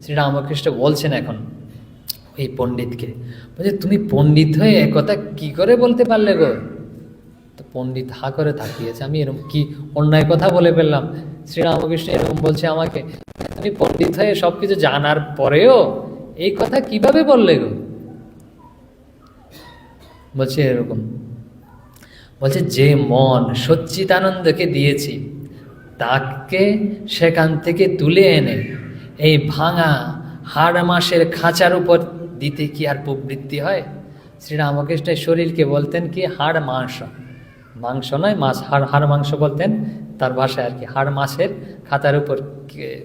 শ্রীরামকৃষ্ণ বলছেন এখন এই পণ্ডিতকে, বলছে তুমি পণ্ডিত হয়ে একথা কি করে বলতে পারলে গো? তো পণ্ডিত হা করে তাকিয়েছে, আমি এরকম কি অন্যায় কথা বলে ফেললাম? শ্রীরামকৃষ্ণ এরকম বলছে আমাকে, তুমি পণ্ডিত হয়ে সবকিছু জানার পরেও এই কথা কিভাবে বললে গো? বলছে এরকম, বলছে যে মন সচ্চিদানন্দকে দিয়েছি তাকে সেখান থেকে তুলে এনে এই ভাঙা হাড় মাসের খাঁচার উপর দিতে কি আর প্রবৃত্তি হয়? শ্রীরামকৃষ্ণ শরীরকে বলতেন কি হাড় মাংস, মাংস নয় মাছ, হাড় মাংস বলতেন তার ভাষায় আর কি, হাড় মাছের খাতার উপর,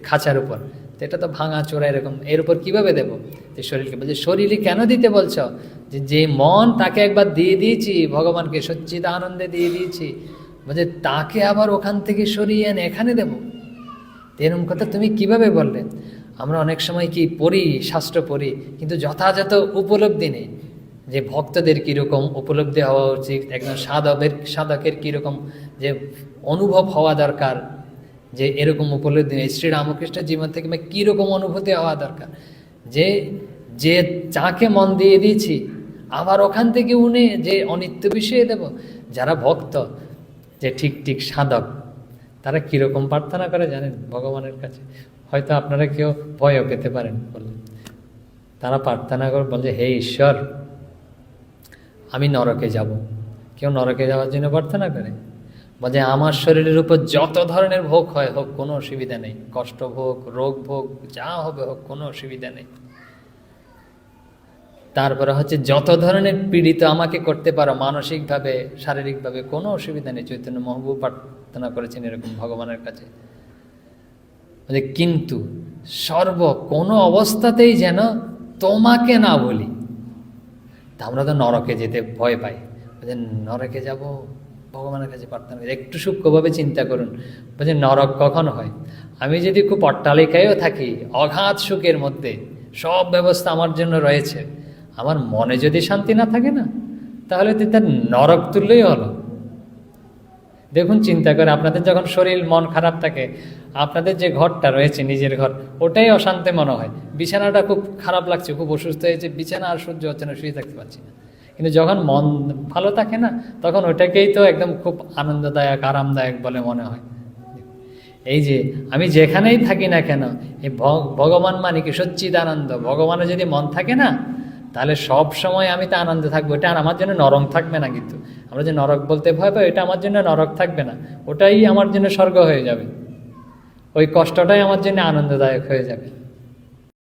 খাঁচার উপর। তো এটা তো ভাঙা চোরা এরকম, এর উপর কীভাবে দেবো? যে শরীরকে বলছে, শরীরে কেন দিতে বলছ? যে মন তাকে একবার দিয়ে দিয়েছি ভগবানকে, সচ্চিদানন্দে দিয়ে দিয়েছি, বলছে তাকে আবার ওখান থেকে সরিয়ে এনে এখানে দেবো? এরকম কথা তুমি কিভাবে বললে? আমরা অনেক সময় কি পড়ি, শাস্ত্র পড়ি, কিন্তু যথাযথ উপলব্ধি নেই যে ভক্তদের কীরকম উপলব্ধি হওয়া উচিত, একজন সাধকের কীরকম যে অনুভব হওয়া দরকার, যে এরকম উপলব্ধি নেই। শ্রীরামকৃষ্ণের জীবন থেকে কীরকম অনুভূতি হওয়া দরকার, যে যে যাকে মন দিয়ে দিয়েছি আবার ওখান থেকে উনি যে অনিত্য বিষয়ে দেব। যারা ভক্ত, যে ঠিক ঠিক সাধক, তারা কীরকম প্রার্থনা করে জানেন ভগবানের কাছে? হয়তো আপনারা কেউ ভয়ও পেতে পারেন বললেন, তারা প্রার্থনা করে বলছে, হে ঈশ্বর আমি নরকে যাব। কেউ নরকে যাওয়ার জন্য প্রার্থনা করে? বলছে আমার শরীরের উপর যত ধরনের ভোগ হয় হোক, কোনো অসুবিধা নেই, কষ্ট ভোগ, রোগ ভোগ, যা হবে হোক, কোনো অসুবিধা নেই। তারপরে হচ্ছে যত ধরনের পীড়িত আমাকে করতে পারো মানসিকভাবে, শারীরিকভাবে, কোনো অসুবিধা নেই। চৈতন্য মহাপ্রভু প্রার্থনা করেছেন এরকম ভগবানের কাছে। কিন্তু কোনো অবস্থাতেই যেন তোমাকে না বলি। তা আমরা তো নরকে যেতে ভয় পাই, বলছে নরকে যাব, ভগবানের কাছে প্রার্থনা করি। একটু সূক্ষ্মভাবে চিন্তা করুন, বলছে নরক কখন হয়? আমি যদি খুব অট্টালিকায়ও থাকি, অগাধ সুখের মধ্যে, সব ব্যবস্থা আমার জন্য রয়েছে, আমার মনে যদি শান্তি না থাকে না, তাহলে তো তার নরক তুল্যই হলো। দেখুন চিন্তা করে, আপনাদের যখন শরীর মন খারাপ থাকে, আপনাদের যে ঘরটা রয়েছে নিজের ঘর, ওটাই অশান্তি মনে হয়। বিছানাটা খুব খারাপ লাগছে, খুব অসুস্থ হয়েছে, বিছানা আর সহ্য হচ্ছে না, শুয়ে থাকতে পারছি না। কিন্তু যখন মন ভালো থাকে না, তখন ওটাকেই তো একদম খুব আনন্দদায়ক, আরামদায়ক বলে মনে হয়। এই যে আমি যেখানেই থাকি না কেন, এই ভগবান মানে কি সচ্চিদানন্দ, ভগবানের যদি মন থাকে না, তাহলে সব সময় আমি তো আনন্দে থাকবো। এটা আর আমার জন্য নরক থাকবে না। কিন্তু আমরা যে নরক বলতে ভয় পাই, এটা আমার জন্য নরক থাকবে না, ওটাই আমার জন্য স্বর্গ হয়ে যাবে। ওই কষ্টটাই আমার জন্য আনন্দদায়ক হয়ে যাবে।